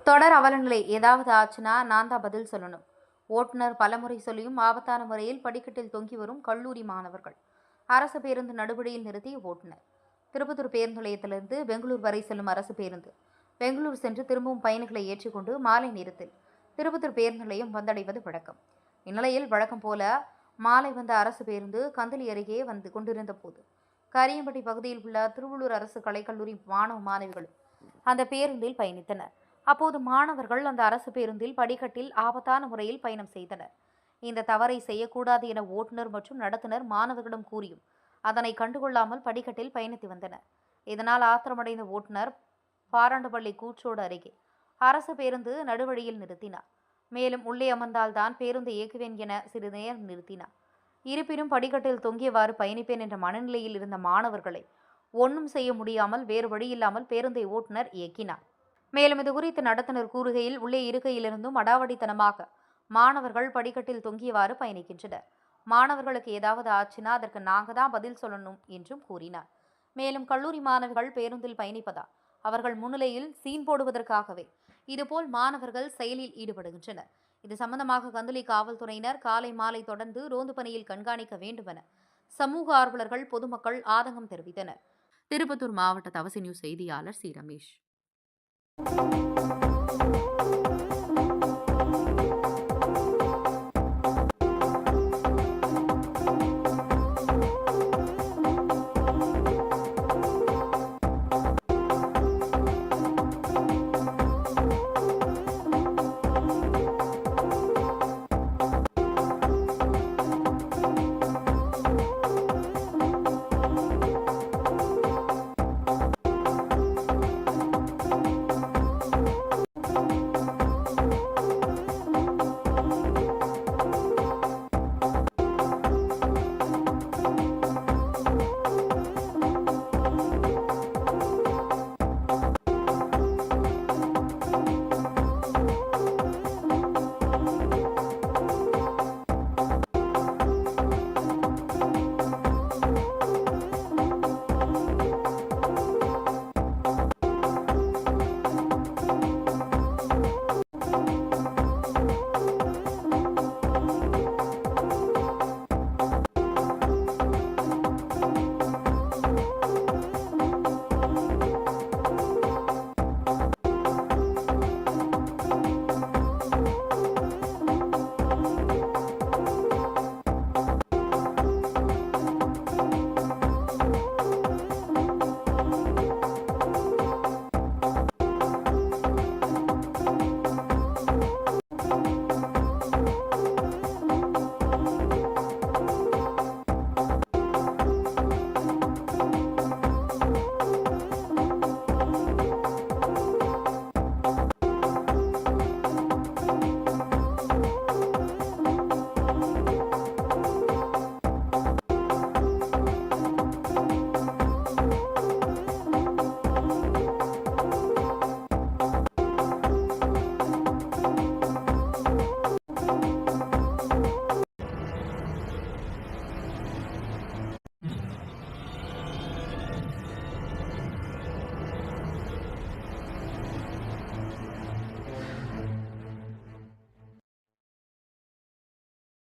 தொடர் அவலநிலை ஏதாவது ஆச்சுன்னா நான் தான் பதில் சொல்லணும். ஓட்டுநர் பலமுறை சொல்லியும் ஆபத்தான முறையில் படிக்கட்டில் தொங்கி வரும் கல்லூரி மாணவர்கள். அரசு பேருந்து நடுவழியில் நிறுத்திய ஓட்டுநர். திருப்பத்தூர் பேருந்து நிலையத்திலிருந்து பெங்களூர் வரை செல்லும் அரசு பேருந்து பெங்களூர் சென்று திரும்பவும் பயணிகளை ஏற்றிக்கொண்டு மாலை நேரத்தில் திருப்பத்தூர் பேருந்து நிலையம் வந்தடைவது வழக்கம். இந்நிலையில் வழக்கம் போல மாலை வந்த அரசு பேருந்து கந்தளி அருகே வந்து கொண்டிருந்த போது கரியம்பட்டி பகுதியில் உள்ள திருவள்ளூர் அரசு கலைக்கல்லூரி மாணவ மாணவிகளும் அந்த பேருந்தில் பயணித்தனர். அப்போது மாணவர்கள் அந்த அரசு பேருந்தில் படிக்கட்டில் ஆபத்தான முறையில் பயணம் செய்தனர். இந்த தவறை செய்யக்கூடாது என ஓட்டுநர் மற்றும் நடத்துனர் மாணவர்களிடம் கூறியும் அதனை கண்டுகொள்ளாமல் படிக்கட்டில் பயணித்து வந்தனர். இதனால் ஆத்திரமடைந்த ஓட்டுநர் பாராண்டப்பள்ளி கூற்றோடு அருகே அரசு பேருந்து நடுவழியில் நிறுத்தினார். மேலும் உள்ளே அமர்ந்தால்தான் பேருந்தை இயக்குவேன் என சிறிது நேரம் நிறுத்தினார். இருப்பினும் படிக்கட்டில் தொங்கியவாறு பயணிப்பேன் என்ற மனநிலையில் இருந்த மாணவர்களை ஒன்றும் செய்ய முடியாமல் வேறு வழியில்லாமல் பேருந்தை ஓட்டுநர் இயக்கினார். மேலும் இதுகுறித்து நடத்துனர் கூறுகையில், உள்ளே இருக்கையிலிருந்தும் அடாவடித்தனமாக மாணவர்கள் படிக்கட்டில் தொங்கியவாறு பயணிக்கின்றனர். மாணவர்களுக்கு ஏதாவது ஆச்சுன்னா அதற்கு நாங்க தான் பதில் சொல்லணும் என்றும் கூறினார். மேலும் கல்லூரி மாணவிகள் பேருந்தில் பயணிப்பதால் அவர்கள் முன்னிலையில் சீன் போடுவதற்காகவே இதுபோல் மாணவர்கள் செயலில் ஈடுபடுகின்றனர். இது சம்பந்தமாக கந்தளி காவல்துறையினர் காலை மாலை தொடர்ந்து ரோந்து பணியில் கண்காணிக்க வேண்டுமென சமூக ஆர்வலர்கள் பொதுமக்கள் ஆதங்கம் தெரிவித்தனர். திருப்பத்தூர் மாவட்ட தவசி நியூஸ் செய்தியாளர் சி ரமேஷ்.